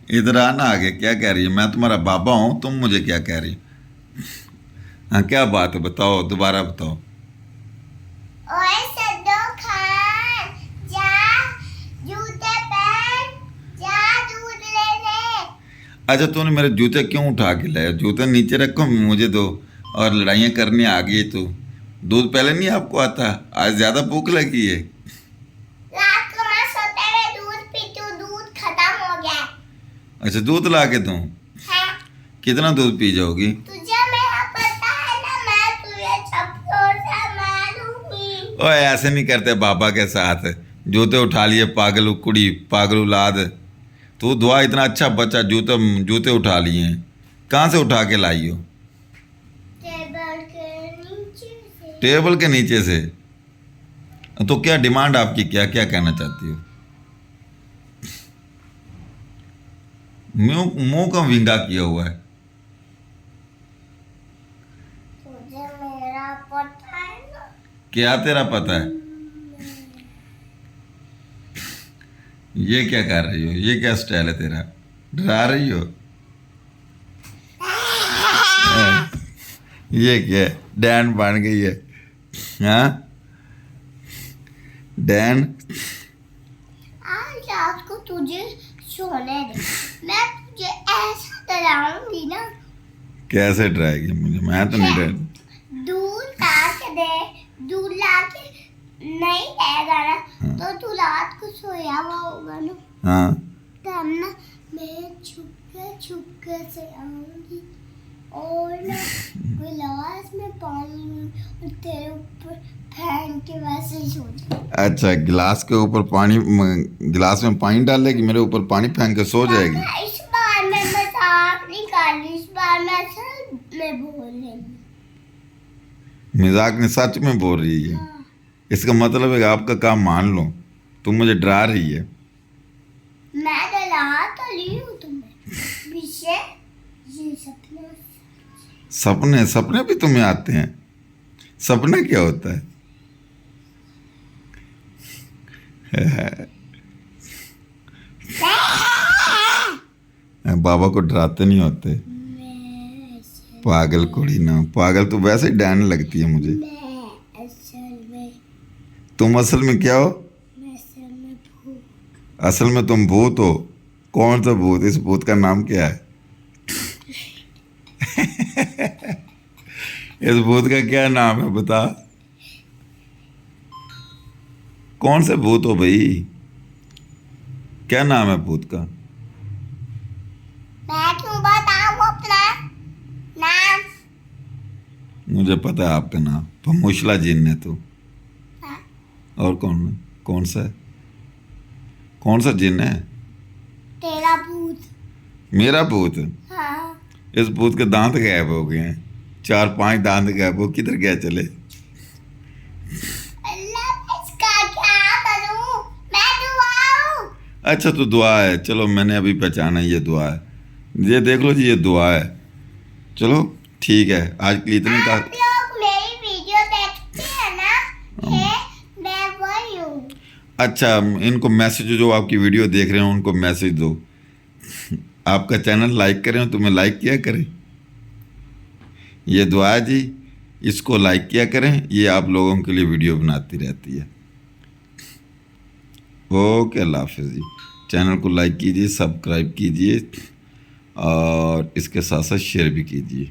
इधर आना आगे। क्या कह रही है? मैं तुम्हारा बाबा हूँ, तुम मुझे क्या कह रही? हाँ, क्या बात है? बताओ, दोबारा बताओ। ओए सद्दो खान, जा जूते पहन, जा दूध लेने। अच्छा, तूने मेरे जूते क्यों उठा के लाया? जूते नीचे रखो, मुझे दो। और लड़ाइयाँ करने आ गई तू। दूध पहले नहीं आपको आता? आज ज़्यादा भूख लगी है। रात को मैं सोते हुए दूध पीती हूँ, दूध खत्म हो गया है। अच्छा, दूध ला के दूँ? हाँ, कितना दूध पी जाओगी? तुझे मेरा पता है ना, मैं तुझे चप्पलों से मारूंगी। ओए, ऐसे नहीं करते बाबा के साथ। जूते उठा लिए, पागल कुड़ी, पागल औलाद। तू दुआ, इतना अच्छा बच्चा, जूते जूते उठा लिए हैं। कहाँ से उठा के लाई हो? टेबल के नीचे से। टेबल के नीचे से? तो क्या डिमांड आपकी? क्या क्या कहना चाहती हो? मुंह मुंह का विंगा किया हुआ है। तुझे मेरा पता है ना। क्या तेरा पता है? ये क्या कर रही हो? ये क्या स्टाइल है तेरा? डरा रही हो? ये क्या है? डैन बन गई है? हाँ, डैन। आज रात को तुझे सोने दे, मैं तुझे ऐसा डराऊंगी ना। कैसे डराएगी मुझे? मैं तो नहीं डर। दूध ला के दे, दूध ला के नहीं देगा ना, तो तू रात को सोया हुआ होगा ना, हाँ, तब ना मैं छुपके से आऊंगी और ना गिलास में पानी और तेरे ऊपर फेंक के वैसे ही सो जाऊंगी। अच्छा, गिलास के ऊपर पानी, गिलास में पानी डालेगी, मेरे ऊपर पानी फेंक के सो जाएगी? इस बार मैं मजाक नहीं कर रही, इस बार मैं सच में बोल रही हूँ। मजाक में सच में बोल रही है? हाँ। इसका मतलब है कि आपका काम मान लो, तुम मुझे डरा रही है। मैं डरा तो ली हूँ तुम्हें, पीछे ये सपना। सपने? सपने भी तुम्हें आते हैं? सपना क्या होता है? बाबा को डराते नहीं होते। मैं असल पागल कुड़ी ना, पागल तो वैसे ही डैन लगती है मुझे। मैं असल में तुम असल में क्या हो? मैं असल में भूत। असल में तुम भूत हो? कौन सा भूत? इस भूत का नाम क्या है? इस भूत का क्या नाम है, बता। कौन से भूत हो भाई? क्या नाम है भूत का? मैं क्यों बताऊँ अपना नाम? मुझे पता है आपका नाम, मुशला जिन है तू। हाँ, और कौन है? कौन सा है? कौन सा जिन है? तेरा भूत। मेरा भूत? हाँ, इस भूत के दांत गायब हो गए हैं। 4-5 दांत गायब हो, किधर गया चले? अल्लाह मैं इसका क्या करूँ? मैं दुआऊँ। अच्छा, तो दुआ है। चलो, मैंने अभी पहचाना, ये दुआ है। ये देख लो जी, ये दुआ है। चलो ठीक है, आज के लिए इतने का। आप लोग मेरी वीडियो देखते हैं ना, है मैं वही हूँ। अच्छा, इनको मैसेज जो आपकी वीडियो देख रहे हैं उनको मैसेज दो, आपका चैनल लाइक करें, तुम्हें लाइक किया करें। ये दुआ है जी, इसको लाइक किया करें, ये आप लोगों के लिए वीडियो बनाती रहती है। ओके, अल्लाह हाफिज़ जी। चैनल को लाइक कीजिए, सब्सक्राइब कीजिए और इसके साथ साथ शेयर भी कीजिए।